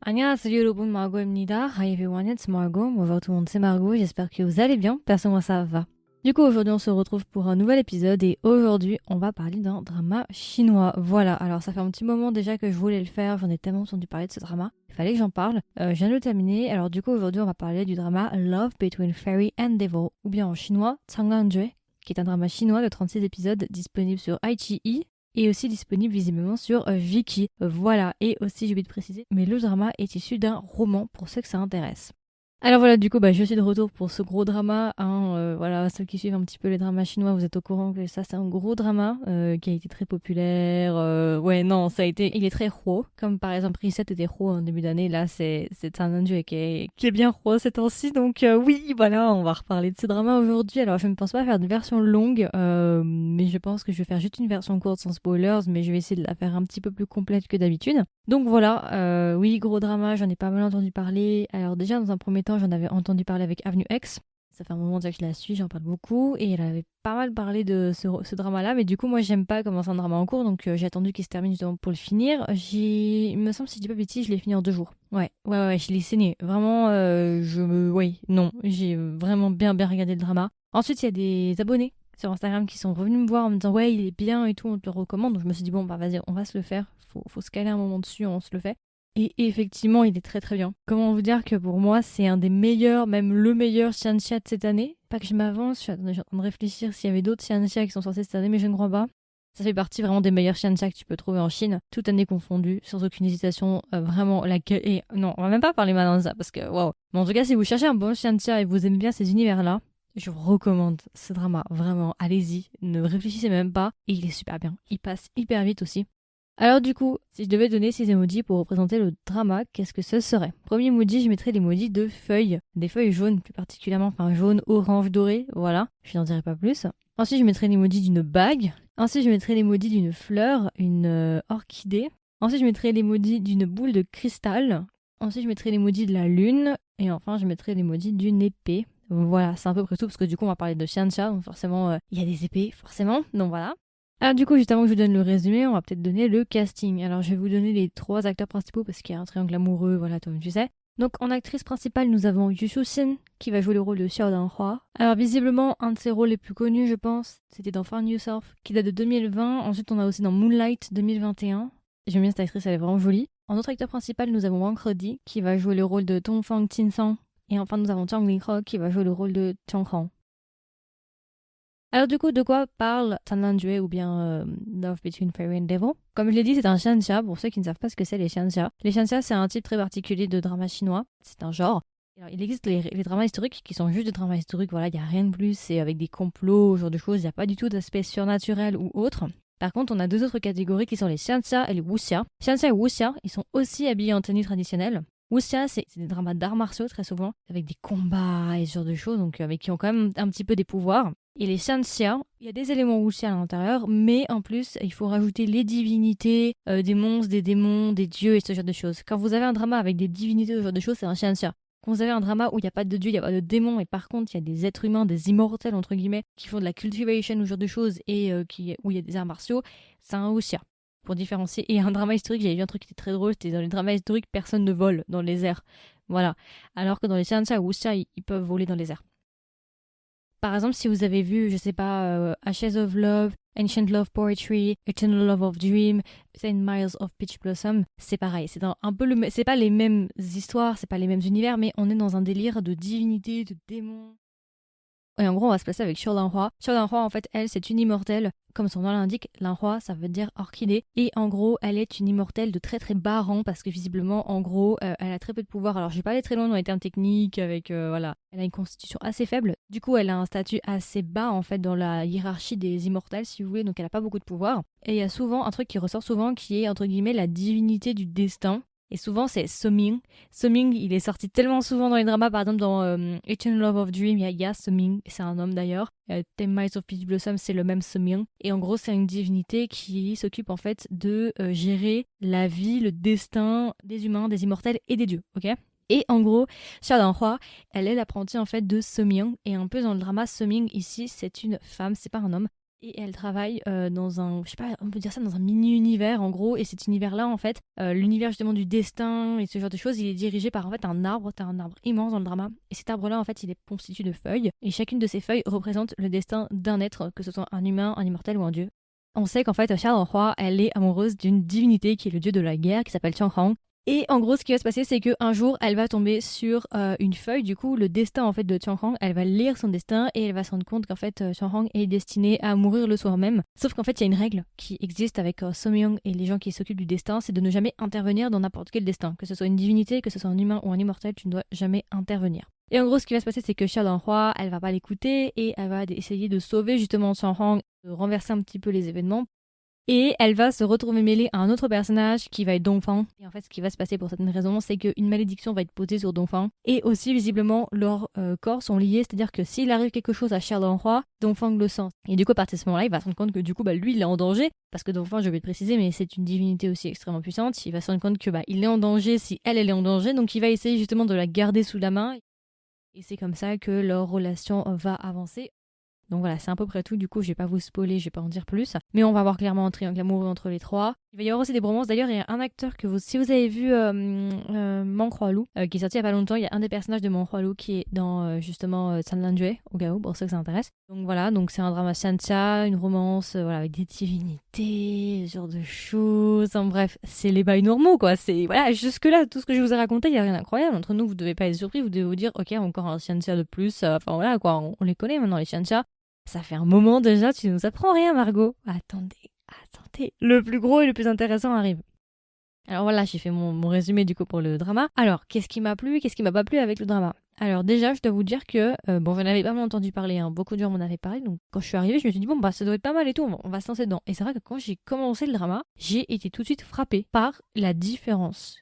안녕하세요 여러분, Margot입니다. Hi everyone, it's Margot. Bonjour tout le monde, c'est Margot. J'espère que vous allez bien. Perso, moi ça va. Du coup, aujourd'hui, on se retrouve pour un nouvel épisode et aujourd'hui, on va parler d'un drama chinois. Voilà, alors ça fait un petit moment déjà que je voulais le faire, j'en ai tellement entendu parler de ce drama. Il fallait que j'en parle. Je viens de le terminer. Alors du coup, aujourd'hui, on va parler du drama Love Between Fairy and Devil, ou bien en chinois, Changanjue, qui est un drama chinois de 36 épisodes disponible sur iQIYI et aussi disponible visiblement sur Viki. Voilà, et aussi j'ai oublié de préciser, mais le drama est issu d'un roman pour ceux que ça intéresse. Alors voilà, du coup, je suis de retour pour ce gros drama. Voilà, ceux qui suivent un petit peu les dramas chinois, vous êtes au courant que ça, c'est un gros drama qui a été très populaire. Ouais, non, ça a été... Il est très raw, comme par exemple Reset était raw en début d'année. Là, c'est Tananju qui est bien raw ces temps-ci. Donc oui, voilà, on va reparler de ce drama aujourd'hui. Alors, je ne pense pas faire une version longue, mais je pense que je vais faire juste une version courte sans spoilers, mais je vais essayer de la faire un petit peu plus complète que d'habitude. Donc voilà, oui, gros drama, j'en ai pas mal entendu parler. Alors déjà, dans un premier temps, j'en avais entendu parler avec Avenue X. Ça fait un moment déjà que je la suis, j'en parle beaucoup. Et elle avait pas mal parlé de ce drama-là. Mais du coup, moi, j'aime pas commencer un drama en cours. Donc j'ai attendu qu'il se termine justement pour le finir. Il me semble, si je dis pas bêtise, je l'ai fini en 2 jours. Ouais, je l'ai saigné. Vraiment, Oui, non, j'ai vraiment bien regardé le drama. Ensuite, il y a des abonnés sur Instagram qui sont revenus me voir en me disant ouais, il est bien et tout, on te le recommande. Donc je me suis dit bon, vas-y, on va se le faire. Faut se caler un moment dessus, on se le fait. Et effectivement, il est très très bien. Comment vous dire que pour moi, c'est un des meilleurs, même le meilleur Xianxia de cette année. Pas que je m'avance, je suis en train de réfléchir s'il y avait d'autres Xianxia qui sont sortis cette année, mais je ne crois pas. Ça fait partie vraiment des meilleurs Xianxia que tu peux trouver en Chine, toute année confondue, sans aucune hésitation. Vraiment, et non, on va même pas parler maintenant de ça, parce que waouh. Mais en tout cas, si vous cherchez un bon Xianxia et vous aimez bien ces univers-là, je vous recommande ce drama, vraiment, allez-y, ne réfléchissez même pas, et il est super bien. Il passe hyper vite aussi. Alors du coup, si je devais donner 6 emojis pour représenter le drama, qu'est-ce que ce serait? Premier emoji, je mettrais l'emoji de feuilles, des feuilles jaunes plus particulièrement, enfin jaune, orange, doré, voilà, je n'en dirai pas plus. Ensuite, je mettrais l'emoji d'une bague. Ensuite, je mettrais l'emoji d'une fleur, une orchidée. Ensuite, je mettrais l'emoji d'une boule de cristal. Ensuite, je mettrais l'emoji de la lune. Et enfin, je mettrais l'emoji d'une épée. Voilà, c'est à peu près tout, parce que du coup, on va parler de Xianxia, donc forcément, il y a des épées, forcément, donc voilà. Alors du coup, juste avant que je vous donne le résumé, on va peut-être donner le casting. Alors je vais vous donner les 3 acteurs principaux parce qu'il y a un triangle amoureux, voilà, toi-même tu sais. Donc en actrice principale, nous avons Yu Shu-sin qui va jouer le rôle de Xiao Dan-hua. Alors visiblement, un de ses rôles les plus connus, je pense, c'était dans Find Yourself, qui date de 2020. Ensuite, on a aussi dans Moonlight 2021. J'aime bien cette actrice, elle est vraiment jolie. En autre acteur principal, nous avons Wang Kredi qui va jouer le rôle de Tong Fang Tin-sang. Et enfin, nous avons Chang Ling-ho qui va jouer le rôle de Chang Han. Alors du coup, de quoi parle Tananjue ou bien Love Between Fairy and Devil? Comme je l'ai dit, c'est un xianxia, pour ceux qui ne savent pas ce que c'est les xianxia. Les xianxia, c'est un type très particulier de drama chinois, c'est un genre. Alors, il existe les dramas historiques qui sont juste des dramas historiques, voilà, il n'y a rien de plus, c'est avec des complots, ce genre de choses, il n'y a pas du tout d'aspect surnaturel ou autre. Par contre, on a 2 autres catégories qui sont les xianxia et les wuxia. Xianxia et wuxia, ils sont aussi habillés en tenue traditionnelle. Wuxia, c'est des dramas d'arts martiaux très souvent, avec des combats et ce genre de choses, donc avec qui ont quand même un petit peu des pouvoirs. Et les Xianxia, il y a des éléments wuxia à l'intérieur, mais en plus, il faut rajouter les divinités, des monstres, des démons, des dieux et ce genre de choses. Quand vous avez un drama avec des divinités, ce genre de choses, c'est un Xianxia. Quand vous avez un drama où il n'y a pas de dieu, il n'y a pas de démons, et par contre, il y a des êtres humains, des immortels, entre guillemets, qui font de la cultivation ou ce genre de choses, et où il y a des arts martiaux, c'est un wuxia. Pour différencier. Et un drama historique, j'avais vu un truc qui était très drôle, c'était dans les dramas historiques, personne ne vole dans les airs. Voilà. Alors que dans les Xianxia ou wuxia, ils peuvent voler dans les airs. Par exemple, si vous avez vu, je sais pas, Ashes of Love, Ancient Love Poetry, Eternal Love of Dream, 10 Miles of Peach Blossom, c'est pareil. C'est un peu c'est pas les mêmes histoires, c'est pas les mêmes univers, mais on est dans un délire de divinité, de démons. Et en gros, on va se passer avec Xiao Lanhua. Xiao Lanhua, en fait, elle, c'est une immortelle. Comme son nom l'indique, Lanhua, ça veut dire orchidée. Et en gros, elle est une immortelle de très très bas rang parce que visiblement, en gros, elle a très peu de pouvoir. Alors, je vais pas aller très loin dans les termes techniques avec, voilà. Elle a une constitution assez faible. Du coup, elle a un statut assez bas, en fait, dans la hiérarchie des immortels, si vous voulez. Donc, elle a pas beaucoup de pouvoir. Et il y a souvent un truc qui ressort souvent qui est, entre guillemets, la divinité du destin. Et souvent, c'est Suming. Suming, il est sorti tellement souvent dans les dramas. Par exemple, dans Eternal Love of Dream, il y a Suming. C'est un homme d'ailleurs. 10 Miles of Peach Blossom, c'est le même Suming. Et en gros, c'est une divinité qui s'occupe en fait de gérer la vie, le destin des humains, des immortels et des dieux. Ok. Et en gros, Xia Danhua, elle est l'apprentie en fait de Suming. Et un peu dans le drama, Suming ici, c'est une femme, c'est pas un homme. Et elle travaille dans un, je sais pas, on peut dire ça, dans un mini-univers en gros. Et cet univers-là, en fait, l'univers justement du destin et ce genre de choses, il est dirigé par en fait un arbre. T'as un arbre immense dans le drama. Et cet arbre-là, en fait, il est constitué de feuilles. Et chacune de ces feuilles représente le destin d'un être, que ce soit un humain, un immortel ou un dieu. On sait qu'en fait, Charles Roi, elle est amoureuse d'une divinité qui est le dieu de la guerre, qui s'appelle Tian Hong. Et en gros, ce qui va se passer, c'est qu'un jour, elle va tomber sur une feuille, du coup, le destin en fait de Tian Hong. Elle va lire son destin et elle va se rendre compte qu'en fait, Tian Hong est destiné à mourir le soir même. Sauf qu'en fait, il y a une règle qui existe avec Somyeong et les gens qui s'occupent du destin, c'est de ne jamais intervenir dans n'importe quel destin. Que ce soit une divinité, que ce soit un humain ou un immortel, tu ne dois jamais intervenir. Et en gros, ce qui va se passer, c'est que Xiao Hua, elle va pas l'écouter et elle va essayer de sauver justement Tian Hong, de renverser un petit peu les événements. Et elle va se retrouver mêlée à un autre personnage qui va être Dongfang. Et en fait, ce qui va se passer pour certaines raisons, c'est qu'une malédiction va être posée sur Dongfang. Et aussi, visiblement, leurs corps sont liés. C'est-à-dire que s'il arrive quelque chose à Xiaolonghua, Dongfang le sent. Et du coup, à partir de ce moment-là, il va se rendre compte que du coup, lui, il est en danger. Parce que Dongfang, je vais le préciser, mais c'est une divinité aussi extrêmement puissante. Il va se rendre compte que il est en danger si elle est en danger. Donc, il va essayer justement de la garder sous la main. Et c'est comme ça que leur relation va avancer. Donc voilà, c'est à peu près tout. Du coup, je vais pas vous spoiler, je vais pas en dire plus. Mais on va voir clairement un triangle amoureux entre les trois. Il va y avoir aussi des bromances. D'ailleurs, il y a un acteur que si vous avez vu Mang Hua-lu, qui est sorti il y a pas longtemps, il y a un des personnages de Mang Hua-lu qui est dans justement San Lanjue, au cas où, pour ceux que ça intéresse. Donc voilà, donc c'est un drama shantia, une romance voilà, avec des divinités, ce genre de choses. En bref, c'est les bails normaux quoi. C'est voilà, jusque-là, tout ce que je vous ai raconté, il y a rien d'incroyable. Entre nous, vous devez pas être surpris, vous devez vous dire, ok, encore un shantia de plus. Enfin voilà quoi, on les connaît maintenant les shantia. Ça fait un moment déjà, tu nous apprends rien, Margot. Attendez, le plus gros et le plus intéressant arrive. Alors voilà, j'ai fait mon résumé du coup pour le drama. Alors, qu'est-ce qui m'a plu, qu'est-ce qui m'a pas plu avec le drama? Alors déjà, je dois vous dire que, bon, j'en avais pas mal entendu parler, hein. Beaucoup de gens m'en avaient parlé, donc quand je suis arrivée, je me suis dit, bon, ça doit être pas mal et tout, on va se lancer dedans. Et c'est vrai que quand j'ai commencé le drama, j'ai été tout de suite frappée par la différence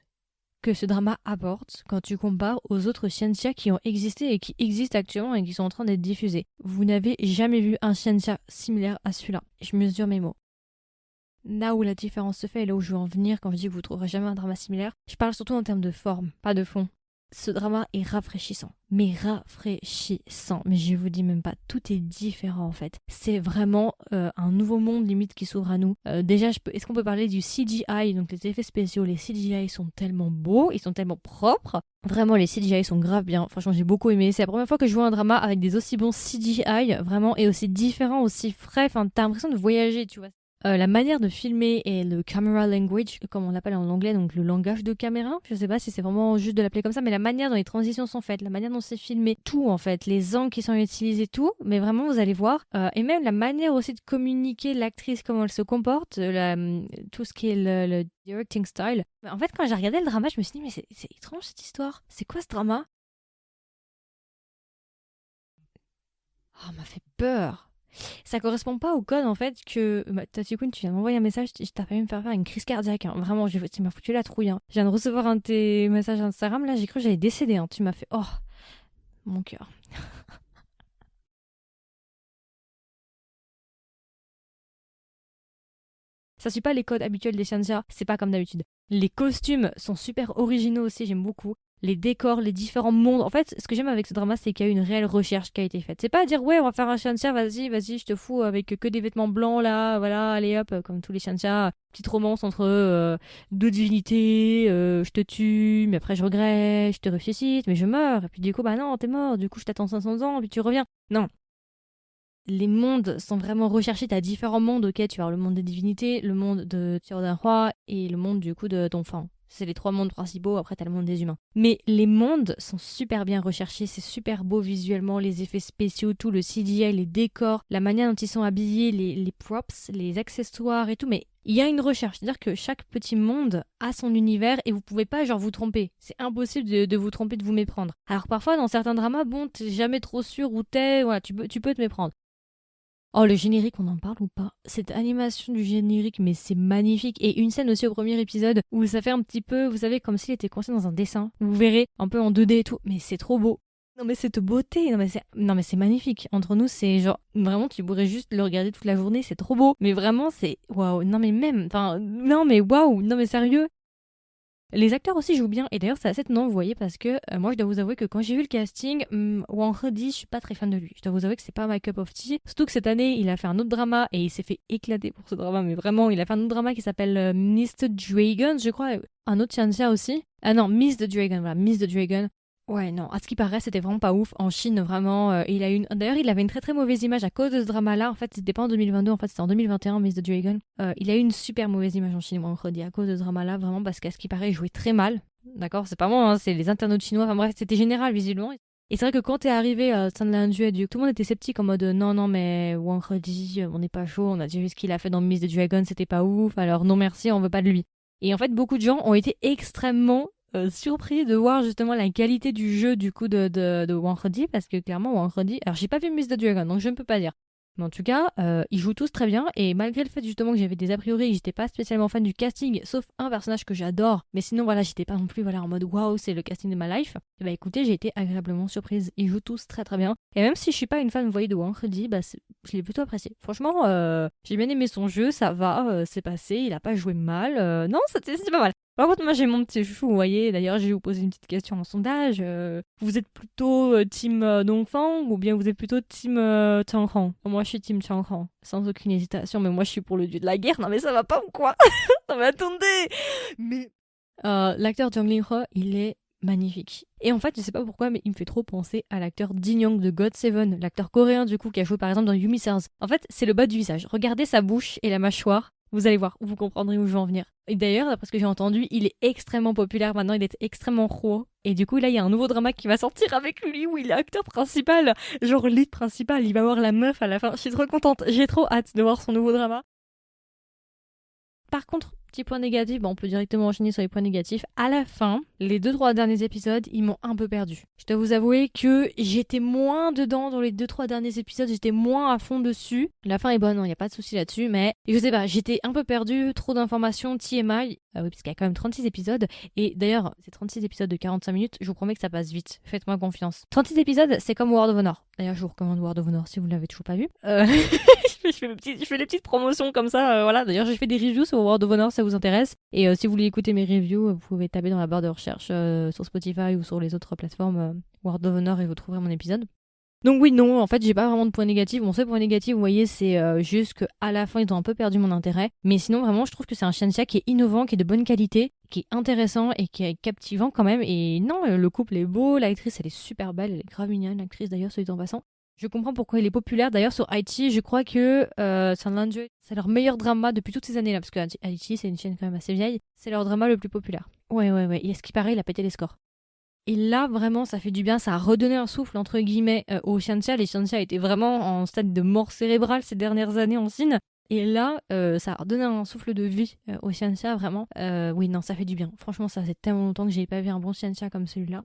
que ce drama apporte quand tu compares aux autres shantia qui ont existé et qui existent actuellement et qui sont en train d'être diffusés. Vous n'avez jamais vu un shantia similaire à celui-là. Je mesure mes mots. Là où la différence se fait et là où je veux en venir quand je dis que vous ne trouverez jamais un drama similaire, je parle surtout en termes de forme, pas de fond. Ce drama est rafraîchissant. Mais je vous dis même pas, tout est différent en fait. C'est vraiment un nouveau monde limite qui s'ouvre à nous. Déjà, est-ce qu'on peut parler du CGI, donc les effets spéciaux? Les CGI sont tellement beaux, ils sont tellement propres. Vraiment, les CGI sont grave bien. Franchement, j'ai beaucoup aimé. C'est la première fois que je vois un drama avec des aussi bons CGI, vraiment, et aussi différents, aussi frais. Enfin, t'as l'impression de voyager, tu vois. La manière de filmer et le camera language, comme on l'appelle en anglais, donc le langage de caméra, je sais pas si c'est vraiment juste de l'appeler comme ça, mais la manière dont les transitions sont faites, la manière dont c'est filmé, tout en fait, les angles qui sont utilisés, tout, mais vraiment vous allez voir, et même la manière aussi de communiquer l'actrice, comment elle se comporte, tout ce qui est le directing style. En fait, quand j'ai regardé le drama, je me suis dit, mais c'est étrange cette histoire, c'est quoi ce drama? Oh, m'a fait peur. Ça correspond pas au code en fait que Tati-kun, tu viens de m'envoyer un message, t'as failli me faire une crise cardiaque, hein. Vraiment, tu m'as foutu la trouille, hein. Je viens de recevoir un de tes messages Instagram, là j'ai cru que j'allais décéder, hein. Tu m'as fait mon cœur. Ça suit pas les codes habituels des Shanxia, c'est pas comme d'habitude. Les costumes sont super originaux aussi, j'aime beaucoup. Les décors, les différents mondes. En fait, ce que j'aime avec ce drama, c'est qu'il y a eu une réelle recherche qui a été faite. C'est pas dire, ouais, on va faire un Shanxia, vas-y, je te fous avec que des vêtements blancs là, voilà, allez hop, comme tous les Shanxia. Petite romance entre deux divinités, je te tue, mais après je regrette, je te ressuscite, mais je meurs. Et puis du coup, bah non, t'es mort, du coup je t'attends 500 ans, puis tu reviens. Non, les mondes sont vraiment recherchés. T'as différents mondes, ok, tu vas avoir le monde des divinités, le monde de Roi et le monde du coup de Donphan. C'est les trois mondes principaux, après t'as le monde des humains. Mais les mondes sont super bien recherchés, c'est super beau visuellement, les effets spéciaux, tout le CGI, les décors, la manière dont ils sont habillés, les props, les accessoires et tout, mais il y a une recherche, c'est-à-dire que chaque petit monde a son univers et vous pouvez pas genre vous tromper. C'est impossible de vous tromper, de vous méprendre. Alors parfois dans certains dramas, bon, t'es jamais trop sûr où t'es, voilà, tu peux te méprendre. Oh, le générique, on en parle ou pas? Cette animation du générique, mais c'est magnifique. Et une scène aussi au premier épisode où ça fait un petit peu, vous savez, comme s'il était coincé dans un dessin. Vous verrez, un peu en 2D et tout. Mais c'est trop beau. Non mais cette beauté, non mais c'est magnifique. Entre nous, c'est genre, vraiment, tu pourrais juste le regarder toute la journée, c'est trop beau. Mais vraiment, c'est, waouh, non mais même, enfin, non mais waouh, non mais sérieux. Les acteurs aussi jouent bien, et d'ailleurs c'est assez étonnant, vous voyez, parce que moi je dois vous avouer que quand j'ai vu le casting, Wang Hedi, je suis pas très fan de lui. Je dois vous avouer que c'est pas ma cup of tea. Surtout que cette année, il a fait un autre drama, et il s'est fait éclater pour ce drama, mais vraiment, il a fait un autre drama qui s'appelle Miss the Dragon, je crois, un autre Tianxia aussi. Ah non, Miss the Dragon, voilà, Miss the Dragon. Ouais, non, à ce qui paraît, c'était vraiment pas ouf. En Chine, vraiment, D'ailleurs, il avait une très très mauvaise image à cause de ce drama-là. En fait, c'était pas en 2022, en fait, c'était en 2021, Miss the Dragon. Il a eu une super mauvaise image en Chine, moi, on dit, à cause de ce drama-là, vraiment, parce qu'à ce qui paraît, il jouait très mal. D'accord, c'est pas moi, hein, c'est les internautes chinois. Enfin bref, c'était général, visiblement. Et c'est vrai que quand t'es arrivé à Sunland Duel, tout le monde était sceptique en mode non, mais Wang Hedi, on n'est pas chaud, on a déjà vu ce qu'il a fait dans Miss the Dragon, c'était pas ouf, alors non merci, on veut pas de lui. Et en fait, beaucoup de gens ont été extrêmement surpris de voir justement la qualité du jeu du coup de Wang Hedi, parce que clairement Wang Hedi, alors j'ai pas vu Miss the Dragon donc je ne peux pas dire, mais en tout cas ils jouent tous très bien, et malgré le fait justement que j'avais des a priori et que j'étais pas spécialement fan du casting, sauf un personnage que j'adore, mais sinon voilà, j'étais pas non plus voilà en mode waouh c'est le casting de ma life, et bah écoutez, j'ai été agréablement surprise, ils jouent tous très très bien, et même si je suis pas une fan, vous voyez, de Wang Hedi, bah je l'ai plutôt apprécié, franchement j'ai bien aimé son jeu, ça va, c'est passé, il a pas joué mal, non c'était pas mal. Par contre, moi j'ai mon petit chouchou, vous voyez. D'ailleurs, je vais vous poser une petite question en sondage. Vous êtes plutôt team Dongfang ou bien vous êtes plutôt team Changrang? Moi, je suis team Changrang, sans aucune hésitation. Mais moi, je suis pour le dieu de la guerre. Non, mais ça va pas ou quoi? Non, mais attendez. Mais l'acteur Zhang Linghe, il est magnifique. Et en fait, je sais pas pourquoi, mais il me fait trop penser à l'acteur Jin Young de God Seven, l'acteur coréen du coup qui a joué par exemple dans Yumi Stars. En fait, c'est le bas du visage. Regardez sa bouche et la mâchoire. Vous allez voir, vous comprendrez où je veux en venir. Et d'ailleurs, d'après ce que j'ai entendu, il est extrêmement populaire maintenant, il est extrêmement pro. Et du coup, là, il y a un nouveau drama qui va sortir avec lui où il est acteur principal, genre lead principal. Il va voir la meuf à la fin. Je suis trop contente, j'ai trop hâte de voir son nouveau drama. Par contre, petit point négatif, on peut directement enchaîner sur les points négatifs. À la fin, les 2-3 derniers épisodes, ils m'ont un peu perdu. Je dois vous avouer que j'étais moins dedans dans les 2-3 derniers épisodes, j'étais moins à fond dessus. La fin est bonne, il n'y a pas de souci là-dessus, mais je sais pas, j'étais un peu perdu, trop d'informations, TMI. Oui, parce qu'il y a quand même 36 épisodes. Et d'ailleurs, ces 36 épisodes de 45 minutes, je vous promets que ça passe vite. Faites-moi confiance. 36 épisodes, c'est comme World of Honor. D'ailleurs, je vous recommande World of Honor si vous ne l'avez toujours pas vu. Je fais des petites promotions comme ça, voilà. D'ailleurs, j'ai fait des reviews sur World of Honor, ça vous intéresse. Et si vous voulez écouter mes reviews, vous pouvez taper dans la barre de recherche sur Spotify ou sur les autres plateformes World of Honor et vous trouverez mon épisode. Donc oui, non, en fait, j'ai pas vraiment de points négatifs. Mon seul point négatif, vous voyez, c'est juste qu'à la fin, ils ont un peu perdu mon intérêt. Mais sinon, vraiment, je trouve que c'est un Shensia qui est innovant, qui est de bonne qualité, qui est intéressant et qui est captivant quand même. Et non, le couple est beau, l'actrice, elle est super belle, elle est grave mignonne, l'actrice d'ailleurs, soit dit en passant. Je comprends pourquoi il est populaire. D'ailleurs, sur Haïti, je crois que Sunland Duel, c'est leur meilleur drama depuis toutes ces années-là, parce que Haïti, c'est une chaîne quand même assez vieille. C'est leur drama le plus populaire. Ouais. Et à ce qui paraît, il a pété les scores. Et là, vraiment, ça fait du bien, ça a redonné un souffle, entre guillemets, aux Shensia. Les Shensia étaient vraiment en stade de mort cérébrale ces dernières années en Chine. Et là, ça a redonné un souffle de vie aux Shensia, vraiment. Oui, non, ça fait du bien. Franchement, ça fait tellement longtemps que j'ai pas vu un bon Shensia comme celui-là.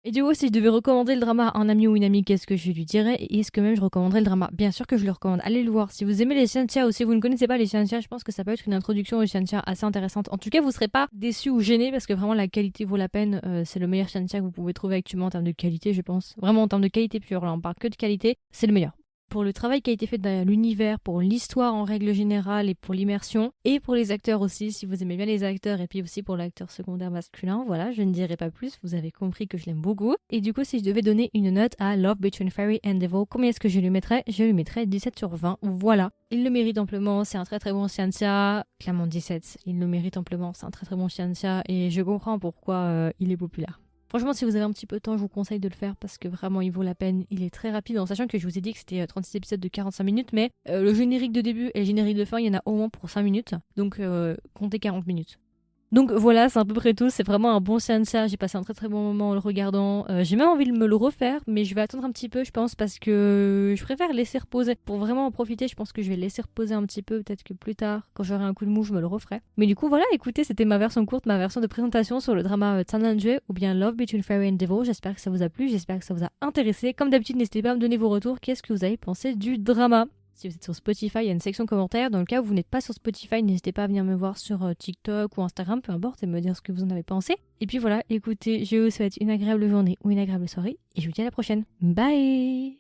Et du coup, si je devais recommander le drama à un ami ou une amie, qu'est-ce que je lui dirais? Et est-ce que même je recommanderais le drama? Bien sûr que je le recommande. Allez le voir. Si vous aimez les Shensia ou si vous ne connaissez pas les Shensia, je pense que ça peut être une introduction aux Shensia assez intéressante. En tout cas, vous ne serez pas déçus ou gênés parce que vraiment la qualité vaut la peine. C'est le meilleur Shensia que vous pouvez trouver actuellement en termes de qualité, je pense. Vraiment en termes de qualité pure. Là, on parle que de qualité. C'est le meilleur. Pour le travail qui a été fait dans l'univers, pour l'histoire en règle générale et pour l'immersion, et pour les acteurs aussi, si vous aimez bien les acteurs, et puis aussi pour l'acteur secondaire masculin, voilà, je ne dirai pas plus, vous avez compris que je l'aime beaucoup. Et du coup, si je devais donner une note à Love Between Fairy and Devil, combien est-ce que je lui mettrais? Je lui mettrais 17 sur 20, voilà. Il le mérite amplement, c'est un très très bon Shensia, clairement 17, il le mérite amplement, c'est un très très bon Shensia, et je comprends pourquoi il est populaire. Franchement, si vous avez un petit peu de temps, je vous conseille de le faire parce que vraiment, il vaut la peine. Il est très rapide, en sachant que je vous ai dit que c'était 36 épisodes de 45 minutes, mais le générique de début et le générique de fin, il y en a au moins pour 5 minutes. Donc, comptez 40 minutes. Donc voilà, c'est à peu près tout. C'est vraiment un bon Shensia. J'ai passé un très très bon moment en le regardant. J'ai même envie de me le refaire, mais je vais attendre un petit peu, je pense, parce que je préfère laisser reposer. Pour vraiment en profiter, je pense que je vais laisser reposer un petit peu. Peut-être que plus tard, quand j'aurai un coup de mou, je me le referai. Mais du coup, voilà, écoutez, c'était ma version courte, ma version de présentation sur le drama Sunland Duel ou bien Love Between Fairy and Devil. J'espère que ça vous a plu, j'espère que ça vous a intéressé. Comme d'habitude, n'hésitez pas à me donner vos retours. Qu'est-ce que vous avez pensé du drama? Si vous êtes sur Spotify, il y a une section commentaires. Dans le cas où vous n'êtes pas sur Spotify, n'hésitez pas à venir me voir sur TikTok ou Instagram, peu importe, et me dire ce que vous en avez pensé. Et puis voilà, écoutez, je vous souhaite une agréable journée ou une agréable soirée, et je vous dis à la prochaine. Bye!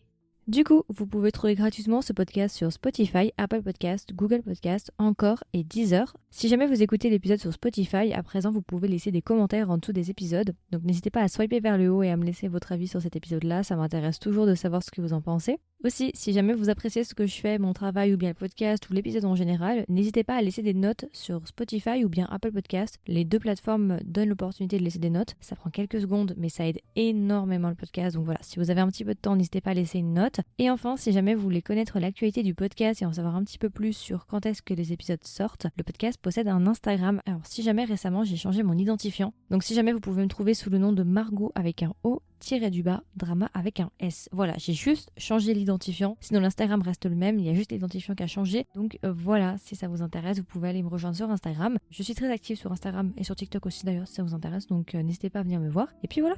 Du coup, vous pouvez trouver gratuitement ce podcast sur Spotify, Apple Podcast, Google Podcast, Encore et Deezer. Si jamais vous écoutez l'épisode sur Spotify, à présent vous pouvez laisser des commentaires en dessous des épisodes. Donc n'hésitez pas à swiper vers le haut et à me laisser votre avis sur cet épisode-là, ça m'intéresse toujours de savoir ce que vous en pensez. Aussi, si jamais vous appréciez ce que je fais, mon travail ou bien le podcast ou l'épisode en général, n'hésitez pas à laisser des notes sur Spotify ou bien Apple Podcast. Les deux plateformes donnent l'opportunité de laisser des notes. Ça prend quelques secondes, mais ça aide énormément le podcast. Donc voilà, si vous avez un petit peu de temps, n'hésitez pas à laisser une note. Et enfin, si jamais vous voulez connaître l'actualité du podcast et en savoir un petit peu plus sur quand est-ce que les épisodes sortent, le podcast possède un Instagram. Alors si jamais récemment j'ai changé mon identifiant, donc si jamais vous pouvez me trouver sous le nom de Margot avec un O du bas, drama avec un S. Voilà, j'ai juste changé l'identifiant. Sinon l'Instagram reste le même, il y a juste l'identifiant qui a changé. Donc voilà, si ça vous intéresse, vous pouvez aller me rejoindre sur Instagram. Je suis très active sur Instagram et sur TikTok aussi d'ailleurs si ça vous intéresse, donc n'hésitez pas à venir me voir. Et puis voilà.